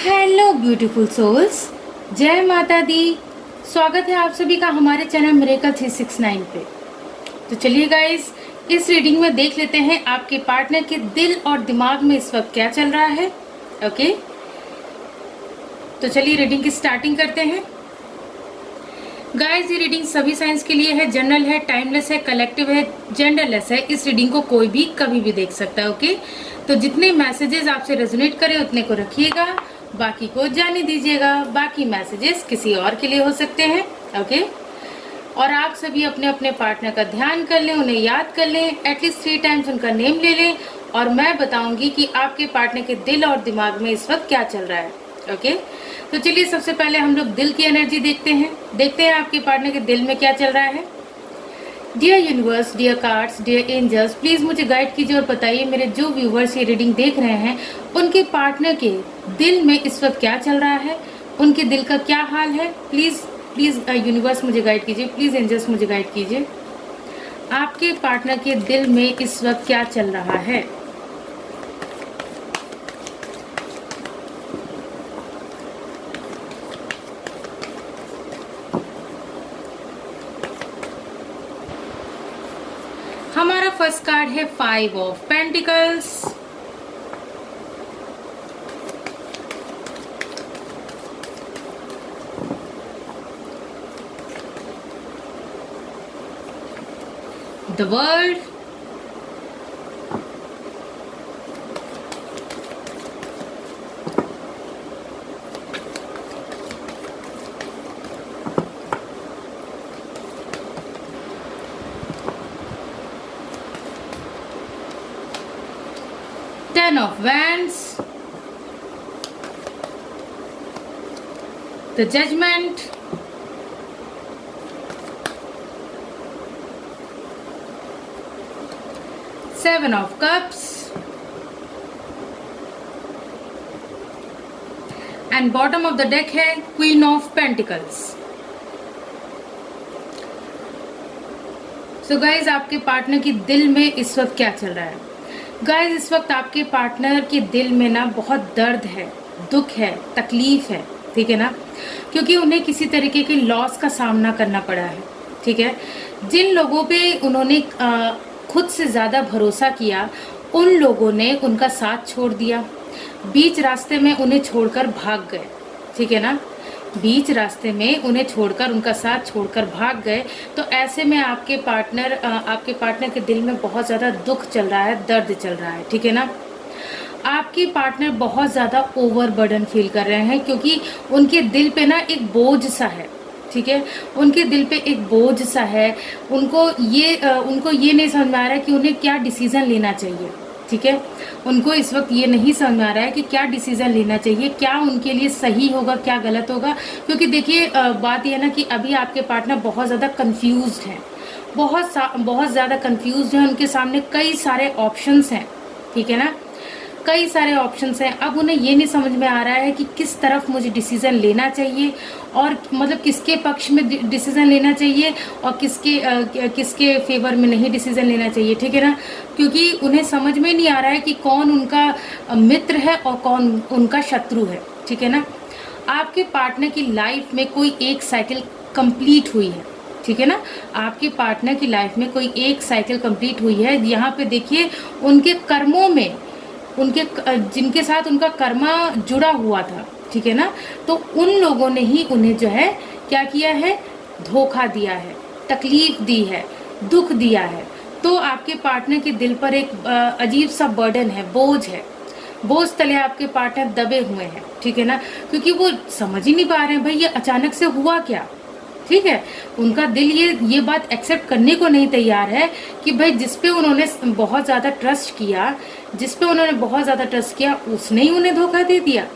Hello beautiful souls, जय माता दी। स्वागत है आप सभी का हमारे चैनल मिरेकल 369 पे। तो चलिए गाइस, इस रीडिंग में देख लेते हैं आपके पार्टनर के दिल और दिमाग में इस वक्त क्या चल रहा है। ओके, तो चलिए रीडिंग की स्टार्टिंग करते हैं। गाइस, ये रीडिंग सभी साइंस के लिए है, जनरल है, टाइमलेस है, कलेक्टिव है, जेंडरलेस है। इस रीडिंग को कोई भी कभी भी देख सकता है। ओके, तो जितने मैसेजेस आपसे रेजोनेट करें उतने को रखिएगा, बाकी को जाने दीजिएगा। बाकी मैसेजेस किसी और के लिए हो सकते हैं। ओके, और आप सभी अपने अपने पार्टनर का ध्यान कर लें, उन्हें याद कर लें, एटलीस्ट 3 टाइम्स उनका नेम ले लें, और मैं बताऊंगी कि आपके पार्टनर के दिल और दिमाग में इस वक्त क्या चल रहा है। ओके, तो चलिए सबसे पहले हम लोग दिल की एनर्जी देखते हैं आपके पार्टनर के दिल में क्या चल रहा है। Dear universe, dear cards, dear angels, please मुझे गाइड कीजिए और बताइए मेरे जो व्यूवर्स ये रीडिंग देख रहे हैं उनके पार्टनर के दिल में इस वक्त क्या चल रहा है, उनके दिल का क्या हाल है। प्लीज़ प्लीज़ यूनिवर्स मुझे गाइड कीजिए, प्लीज़ एंजल्स मुझे गाइड कीजिए, आपके पार्टनर के दिल में इस वक्त क्या चल रहा है। हमारा फर्स्ट कार्ड है 5 of pentacles, the world, Ten of Wands, the Judgment, Seven of Cups, and bottom of the deck है Queen of Pentacles। So guys, आपके पार्टनर की दिल में इस वक्त क्या चल रहा है। गाइस, इस वक्त आपके पार्टनर के दिल में ना बहुत दर्द है, दुख है, तकलीफ है, ठीक है ना, क्योंकि उन्हें किसी तरीके के लॉस का सामना करना पड़ा है। ठीक है, जिन लोगों पे उन्होंने खुद से ज़्यादा भरोसा किया, उन लोगों ने उनका साथ छोड़ दिया, बीच रास्ते में उन्हें छोड़कर भाग गए। ठीक है ना, बीच रास्ते में उन्हें छोड़कर, उनका साथ छोड़कर भाग गए। तो ऐसे में आपके पार्टनर के दिल में बहुत ज़्यादा दुख चल रहा है, दर्द चल रहा है। ठीक है ना, आपके पार्टनर बहुत ज़्यादा ओवरबर्डन फील कर रहे हैं, क्योंकि उनके दिल पे ना एक बोझ सा है। ठीक है, उनके दिल पे एक बोझ सा है। उनको ये नहीं समझ में आ रहा है कि उन्हें क्या डिसीज़न लेना चाहिए। ठीक है, उनको इस वक्त ये नहीं समझ में आ रहा है कि क्या डिसीज़न लेना चाहिए, क्या उनके लिए सही होगा, क्या गलत होगा। क्योंकि देखिए, बात यह है ना कि अभी आपके पार्टनर बहुत ज़्यादा कंफ्यूज्ड हैं, बहुत ज़्यादा कंफ्यूज्ड हैं। उनके सामने कई सारे ऑप्शंस हैं। ठीक है ना, कई सारे ऑप्शंस हैं। अब उन्हें ये नहीं समझ में आ रहा है कि किस तरफ मुझे डिसीज़न लेना चाहिए, और मतलब किसके पक्ष में डिसीज़न लेना चाहिए और किसके फेवर में नहीं डिसीज़न लेना चाहिए। ठीक है ना, क्योंकि उन्हें समझ में नहीं आ रहा है कि कौन उनका मित्र है और कौन उनका शत्रु है। ठीक है ना, आपके पार्टनर की लाइफ में कोई एक साइकिल कंप्लीट हुई है। ठीक है ना, आपके पार्टनर की लाइफ में कोई एक साइकिल कंप्लीट हुई है। यहाँ पे देखिए, उनके कर्मों में, जिनके साथ उनका कर्मा जुड़ा हुआ था, ठीक है ना, तो उन लोगों ने ही उन्हें जो है क्या किया है, धोखा दिया है, तकलीफ दी है, दुख दिया है। तो आपके पार्टनर के दिल पर एक अजीब सा बर्डन है, बोझ है, बोझ तले आपके पार्टनर दबे हुए हैं। ठीक है ना, क्योंकि वो समझ ही नहीं पा रहे हैं भाई ये अचानक से हुआ क्या। ठीक है, उनका दिल ये बात एक्सेप्ट करने को नहीं तैयार है कि भाई जिस पे उन्होंने बहुत ज़्यादा ट्रस्ट किया, उसने ही उन्हें धोखा दे दिया।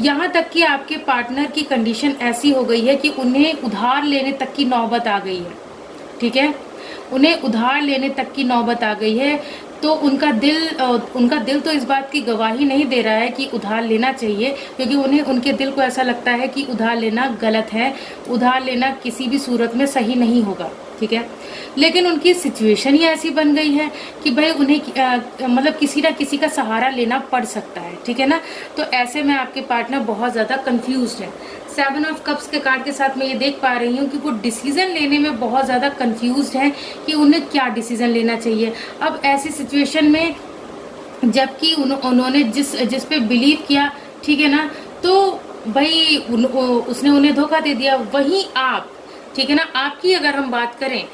यहाँ तक कि आपके पार्टनर की कंडीशन ऐसी हो गई है कि उन्हें उधार लेने तक की नौबत आ गई है। ठीक है, उन्हें उधार लेने तक की नौबत आ गई है। तो उनका दिल तो इस बात की गवाही नहीं दे रहा है कि उधार लेना चाहिए, क्योंकि उनके दिल को ऐसा लगता है कि उधार लेना गलत है, उधार लेना किसी भी सूरत में सही नहीं होगा। ठीक है। लेकिन उनकी सिचुएशन ही ऐसी बन गई है कि भाई उन्हें मतलब किसी ना किसी का सहारा लेना पड़ सकता है, ठीक है ना। तो ऐसे में आपके पार्टनर बहुत ज़्यादा कंफ्यूज्ड है। 7 ऑफ कप्स के कार्ड के साथ मैं ये देख पा रही हूँ कि वो डिसीजन लेने में बहुत ज़्यादा कंफ्यूज्ड है कि उन्हें क्या डिसीजन लेना चाहिए। अब ऐसी सिचुएशन में जबकि उन्होंने जिस पे बिलीव किया, ठीक है ना, तो भाई उसने उन्हें धोखा दे दिया। वहीं आप, ठीक है ना, आपकी अगर हम बात करें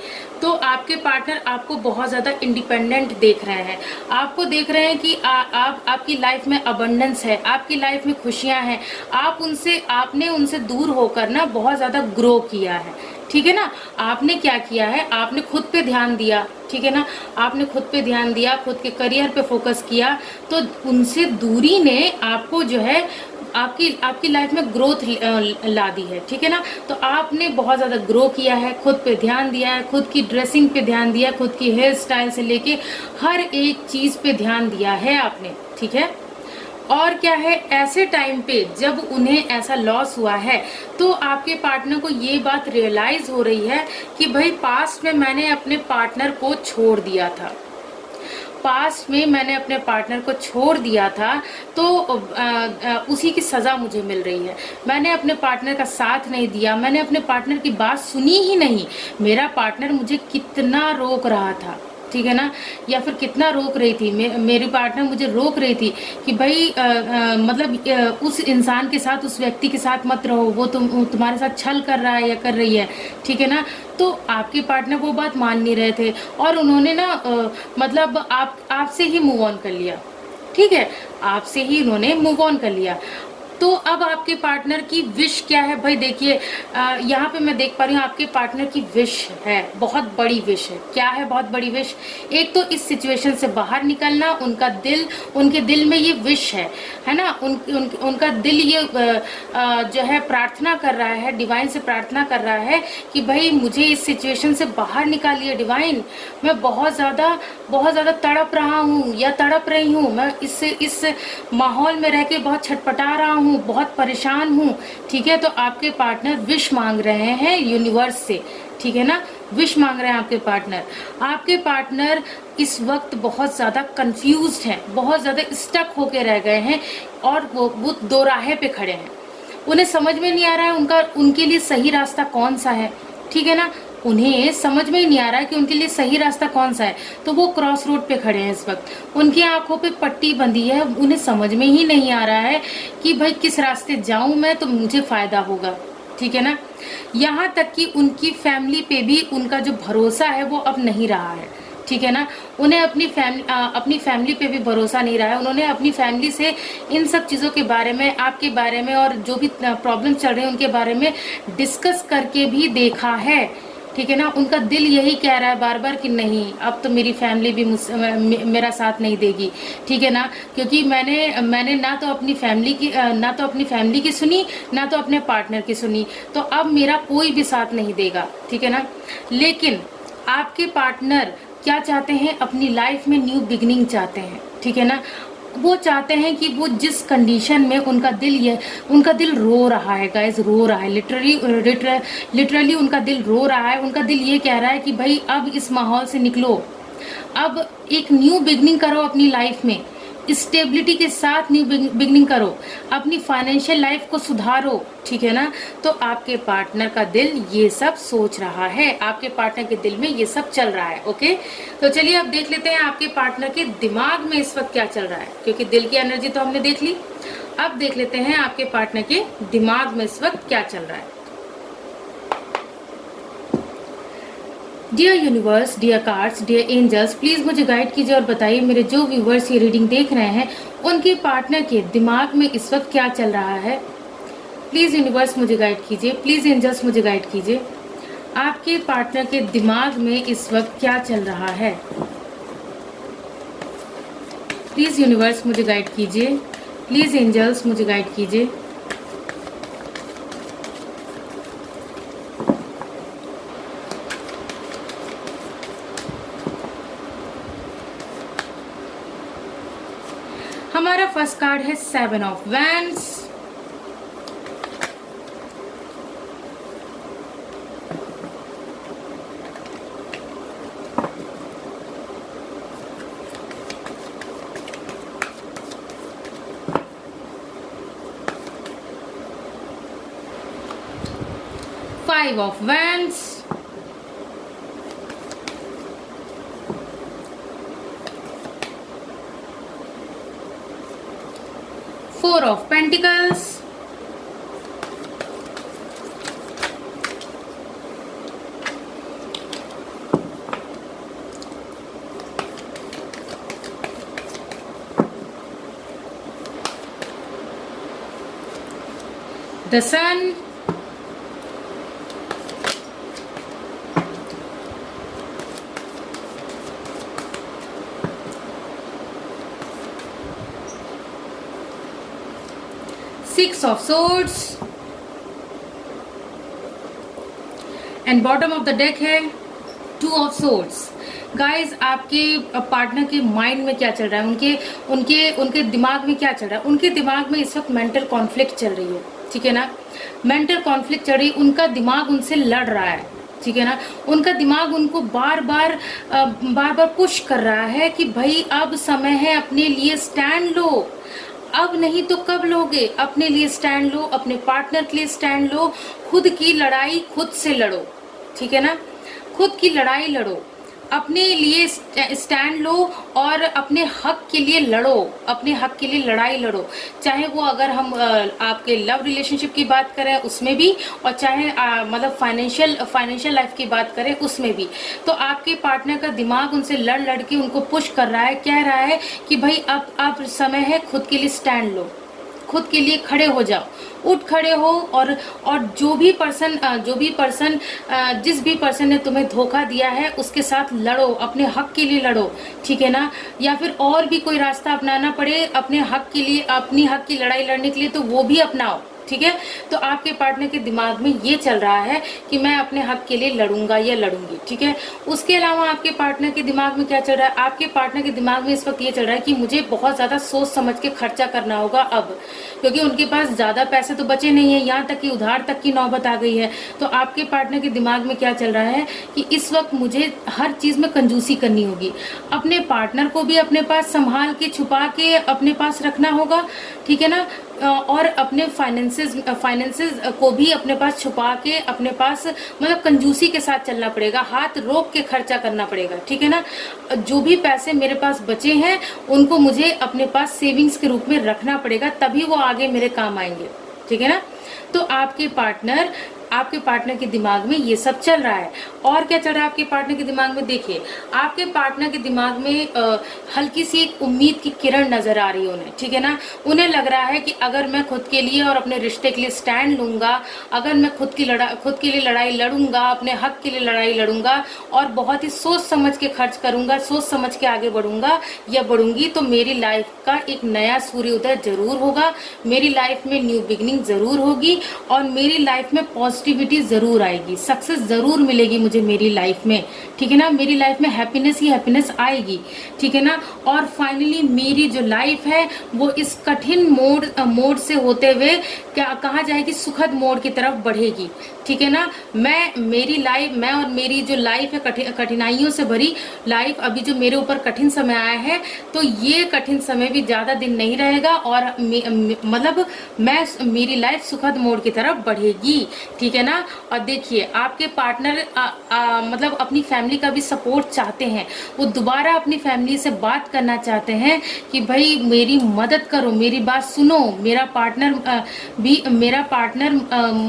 तो आपके पार्टनर आपको बहुत ज़्यादा इंडिपेंडेंट देख रहे हैं। आपको देख रहे हैं कि आपकी लाइफ में अबंडेंस है, आपकी लाइफ में खुशियां हैं। आपने उनसे दूर होकर ना बहुत ज़्यादा ग्रो किया है, ठीक है ना। आपने क्या किया है, आपने खुद पे ध्यान दिया, ठीक है ना, आपने खुद पे ध्यान दिया, खुद के करियर पे फोकस किया। तो उनसे दूरी ने आपको जो है आपकी लाइफ में ग्रोथ ला दी है, ठीक है ना। तो आपने बहुत ज़्यादा ग्रो किया है, खुद पे ध्यान दिया है, खुद की ड्रेसिंग पे ध्यान दिया, खुद की हेयर स्टाइल से लेके हर एक चीज़ पे ध्यान दिया है आपने, ठीक है। और क्या है, ऐसे टाइम पे जब उन्हें ऐसा लॉस हुआ है तो आपके पार्टनर को ये बात रियलाइज हो रही है कि भाई पास्ट में मैंने अपने पार्टनर को छोड़ दिया था, पास्ट में मैंने अपने पार्टनर को छोड़ दिया था, तो उसी की सज़ा मुझे मिल रही है। मैंने अपने पार्टनर का साथ नहीं दिया, मैंने अपने पार्टनर की बात सुनी ही नहीं। मेरा पार्टनर मुझे कितना रोक रहा था, ठीक है ना, या फिर कितना रोक रही थी मेरी पार्टनर मुझे रोक रही थी कि भाई मतलब उस इंसान के साथ, उस व्यक्ति के साथ मत रहो, वो तुम्हारे साथ छल कर रहा है या कर रही है, ठीक है ना। तो आपके पार्टनर वो बात मान नहीं रहे थे और उन्होंने ना मतलब आपसे ही मूव ऑन कर लिया, ठीक है, आपसे ही उन्होंने मूव ऑन कर लिया। तो अब आपके पार्टनर की विश क्या है भाई, देखिए यहाँ पे मैं देख पा रही हूँ आपके पार्टनर की विश है, बहुत बड़ी विश है। क्या है बहुत बड़ी विश? एक तो इस सिचुएशन से बाहर निकलना, उनके दिल में ये विश है ना, उनका दिल ये जो है प्रार्थना कर रहा है, डिवाइन से प्रार्थना कर रहा है कि भाई मुझे इस सिचुएशन से बाहर निकालिए डिवाइन। मैं बहुत ज़्यादा तड़प रहा हूँ या तड़प रही हूँ, मैं इस माहौल में रह के बहुत छटपटा रहा हूँ, बहुत परेशान हूँ, ठीक है। तो आपके पार्टनर विश मांग रहे हैं यूनिवर्स से, ठीक है ना, विश मांग रहे हैं आपके पार्टनर। आपके पार्टनर इस वक्त बहुत ज़्यादा कंफ्यूज्ड हैं, बहुत ज़्यादा स्टक होके रह गए हैं और वो दो राहे पे खड़े हैं। उन्हें समझ में नहीं आ रहा है उनके लिए सही रास्ता कौन सा है, ठीक है ना, उन्हें समझ में ही नहीं आ रहा है कि उनके लिए सही रास्ता कौन सा है। तो वो क्रॉस रोड पे खड़े हैं इस वक्त, उनकी आंखों पे पट्टी बंधी है, उन्हें समझ में ही नहीं आ रहा है कि भाई किस रास्ते जाऊं मैं तो मुझे फायदा होगा, ठीक है ना। यहाँ तक कि उनकी फैमिली पे भी उनका जो भरोसा है वो अब नहीं रहा है, ठीक है ना। उन्हें अपनी फैमिली पे भी भरोसा नहीं रहा है। उन्होंने अपनी फैमिली से इन सब चीज़ों के बारे में, आपके बारे में और जो भी प्रॉब्लम चल रहे हैं उनके बारे में डिस्कस करके भी देखा है, ठीक है ना। उनका दिल यही कह रहा है बार बार कि नहीं, अब तो मेरी फैमिली भी मेरा साथ नहीं देगी, ठीक है ना, क्योंकि मैंने ना तो अपनी फैमिली की सुनी, ना तो अपने पार्टनर की सुनी, तो अब मेरा कोई भी साथ नहीं देगा, ठीक है ना। लेकिन आपके पार्टनर क्या चाहते हैं, अपनी लाइफ में न्यू बिगनिंग चाहते हैं, ठीक है ना। वो चाहते हैं कि वो जिस कंडीशन में उनका दिल रो रहा है गाइस, रो रहा है, लिटरली उनका दिल रो रहा है। उनका दिल ये कह रहा है कि भाई अब इस माहौल से निकलो, अब एक न्यू बिगनिंग करो अपनी लाइफ में, स्टेबिलिटी के साथ न्यू बिगनिंग करो, अपनी फाइनेंशियल लाइफ को सुधारो, ठीक है ना। तो आपके पार्टनर का दिल ये सब सोच रहा है, आपके पार्टनर के दिल में ये सब चल रहा है, ओके। तो चलिए अब देख लेते हैं आपके पार्टनर के दिमाग में इस वक्त क्या चल रहा है, क्योंकि दिल की एनर्जी तो हमने देख ली, अब देख लेते हैं आपके पार्टनर के दिमाग में इस वक्त क्या चल रहा है। Dear universe, dear cards, dear angels, please मुझे गाइड कीजिए और बताइए मेरे जो व्यूवर्स ये रीडिंग देख रहे हैं उनके पार्टनर के दिमाग में इस वक्त क्या चल रहा है। प्लीज़ यूनिवर्स मुझे गाइड कीजिए, प्लीज़ एंजल्स मुझे गाइड कीजिए, आपके पार्टनर के दिमाग में इस वक्त क्या चल रहा है। प्लीज़ यूनिवर्स मुझे गाइड कीजिए, प्लीज़ एंजल्स मुझे गाइड कीजिए। हमारा फर्स्ट कार्ड है 7 of wands, 5 of Wands, Four of Pentacles, the Sun, Six of Swords, and bottom of the deck है 2 ऑफ सोर्ड्स। गाइज, आपके पार्टनर के माइंड में क्या चल रहा है, उनके उनके उनके दिमाग में क्या चल रहा है? उनके दिमाग में इस वक्त मेंटल कॉन्फ्लिक्ट चल रही है, ठीक है ना। मेंटल कॉन्फ्लिक्ट चल रही है, उनका दिमाग उनसे लड़ रहा है, ठीक है ना। उनका दिमाग उनको बार बार पुश कर रहा है कि भाई अब समय है, अपने लिए स्टैंड लो, अब नहीं तो कब लोगे? अपने लिए स्टैंड लो, अपने पार्टनर के लिए स्टैंड लो, खुद की लड़ाई खुद से लड़ो, ठीक है ना। खुद की लड़ाई लड़ो, अपने लिए स्टैंड लो और अपने हक के लिए लड़ो, अपने हक के लिए लड़ाई लड़ो। चाहे वो अगर हम आपके लव रिलेशनशिप की बात करें उसमें भी, और चाहे मतलब फाइनेंशियल लाइफ की बात करें उसमें भी। तो आपके पार्टनर का दिमाग उनसे लड़ लड़ के उनको पुश कर रहा है, कह रहा है कि भाई अब समय है, खुद के लिए स्टैंड लो, खुद के लिए खड़े हो जाओ, उठ खड़े हो। और जो भी पर्सन जिस भी पर्सन ने तुम्हें धोखा दिया है उसके साथ लड़ो, अपने हक के लिए लड़ो, ठीक है ना। या फिर और भी कोई रास्ता अपनाना पड़े अपने हक के लिए, अपनी हक की लड़ाई लड़ने के लिए, तो वो भी अपनाओ, ठीक है। तो आपके पार्टनर के दिमाग में ये चल रहा है कि मैं अपने हक के लिए लड़ूंगा या लड़ूंगी, ठीक है। उसके अलावा आपके पार्टनर के दिमाग में क्या चल रहा है? आपके पार्टनर के दिमाग में इस वक्त ये चल रहा है कि मुझे बहुत ज़्यादा सोच समझ के खर्चा करना होगा अब, क्योंकि उनके पास ज़्यादा पैसे तो बचे नहीं है, यहाँ तक कि उधार तक की नौबत आ गई है। तो आपके पार्टनर के दिमाग में क्या चल रहा है कि इस वक्त मुझे हर चीज़ में कंजूसी करनी होगी, अपने पार्टनर को भी अपने पास संभाल के छुपा के अपने पास रखना होगा, ठीक है ना। और अपने फाइनेंसेस को भी अपने पास छुपा के अपने पास मतलब कंजूसी के साथ चलना पड़ेगा, हाथ रोक के खर्चा करना पड़ेगा, ठीक है ना। जो भी पैसे मेरे पास बचे हैं उनको मुझे अपने पास सेविंग्स के रूप में रखना पड़ेगा, तभी वो आगे मेरे काम आएंगे, ठीक है ना। तो आपके पार्टनर के दिमाग में ये सब चल रहा है। और क्या चल रहा है आपके पार्टनर के दिमाग में? देखिए, आपके पार्टनर के दिमाग में हल्की सी एक उम्मीद की किरण नजर आ रही है उन्हें, ठीक है ना। उन्हें लग रहा है कि अगर मैं खुद के लिए और अपने रिश्ते के लिए स्टैंड लूंगा, अगर मैं खुद के लिए लड़ाई लड़ूंगा, अपने हक के लिए लड़ाई लड़ूंगा और बहुत ही सोच समझ के खर्च करूंगा, सोच समझ के आगे बढ़ूंगा या बढ़ूंगी, तो मेरी लाइफ का एक नया सूर्योदय जरूर होगा, मेरी लाइफ में न्यू बिगिनिंग जरूर होगी और मेरी लाइफ में पॉजिटिविटी जरूर आएगी, सक्सेस जरूर मिलेगी मुझे मेरी लाइफ में, ठीक है ना। मेरी लाइफ में हैप्पीनेस ही हैप्पीनेस आएगी, ठीक है ना। और फाइनली मेरी जो लाइफ है वो इस कठिन मोड़ से होते हुए क्या कहा जाए कि सुखद मोड़ की तरफ बढ़ेगी, ठीक है ना। मैं और मेरी जो लाइफ है कठिनाइयों से भरी लाइफ, अभी जो मेरे ऊपर कठिन समय आया है, तो ये कठिन समय भी ज्यादा दिन नहीं रहेगा और मतलब मेरी लाइफ सुखद मोड़ की तरफ बढ़ेगी, ठीक है ना। और देखिए, आपके पार्टनर मतलब अपनी फैमिली का भी सपोर्ट चाहते हैं, वो दोबारा अपनी फैमिली से बात करना चाहते हैं कि भाई मेरी मदद करो, मेरी बात सुनो, मेरा पार्टनर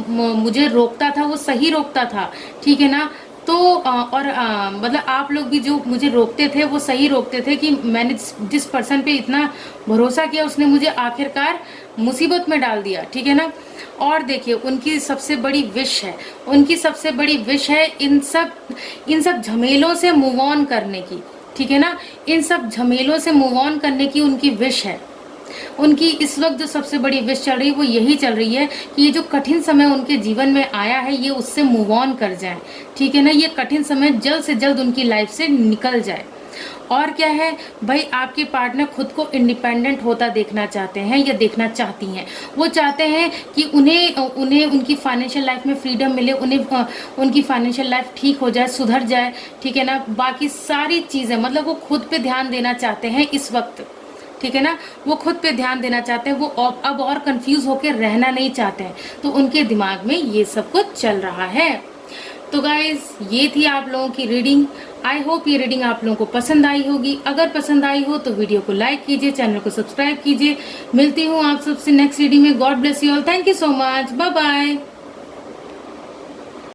मुझे रोकता था, वो सही रोकता था, ठीक है ना। तो और मतलब आप लोग भी जो मुझे रोकते थे वो सही रोकते थे कि मैंने जिस पर्सन पे इतना भरोसा किया उसने मुझे आखिरकार मुसीबत में डाल दिया, ठीक है ना। और देखिए, उनकी सबसे बड़ी विश है इन सब झमेलों से मूव ऑन करने की, ठीक है ना। इन सब झमेलों से मूव ऑन करने की उनकी विश है। उनकी इस वक्त जो सबसे बड़ी विश चल रही है वो यही चल रही है कि ये जो कठिन समय उनके जीवन में आया है ये उससे मूव ऑन कर जाए, ठीक है ना। ये कठिन समय जल्द से जल्द उनकी लाइफ से निकल जाए। और क्या है भाई, आपके पार्टनर खुद को इंडिपेंडेंट होता देखना चाहते हैं या देखना चाहती हैं। वो चाहते हैं कि उन्हें उनकी फाइनेंशियल लाइफ में फ्रीडम मिले, उन्हें उनकी फाइनेंशियल लाइफ ठीक हो जाए, सुधर जाए, ठीक है ना। बाकी सारी चीज़ें मतलब वो खुद पे ध्यान देना चाहते हैं इस वक्त, ठीक है ना, वो खुद पे ध्यान देना चाहते हैं, वो अब और कंफ्यूज होकर रहना नहीं चाहते हैं, तो उनके दिमाग में ये सब कुछ चल रहा है। तो गाइज ये थी आप लोगों की रीडिंग। आई होप ये रीडिंग आप लोगों को पसंद आई होगी। अगर पसंद आई हो तो वीडियो को लाइक कीजिए, चैनल को सब्सक्राइब कीजिए। मिलती हूँ आप सबसे नेक्स्ट रीडिंग में। God bless you all. Thank you so much. Bye bye.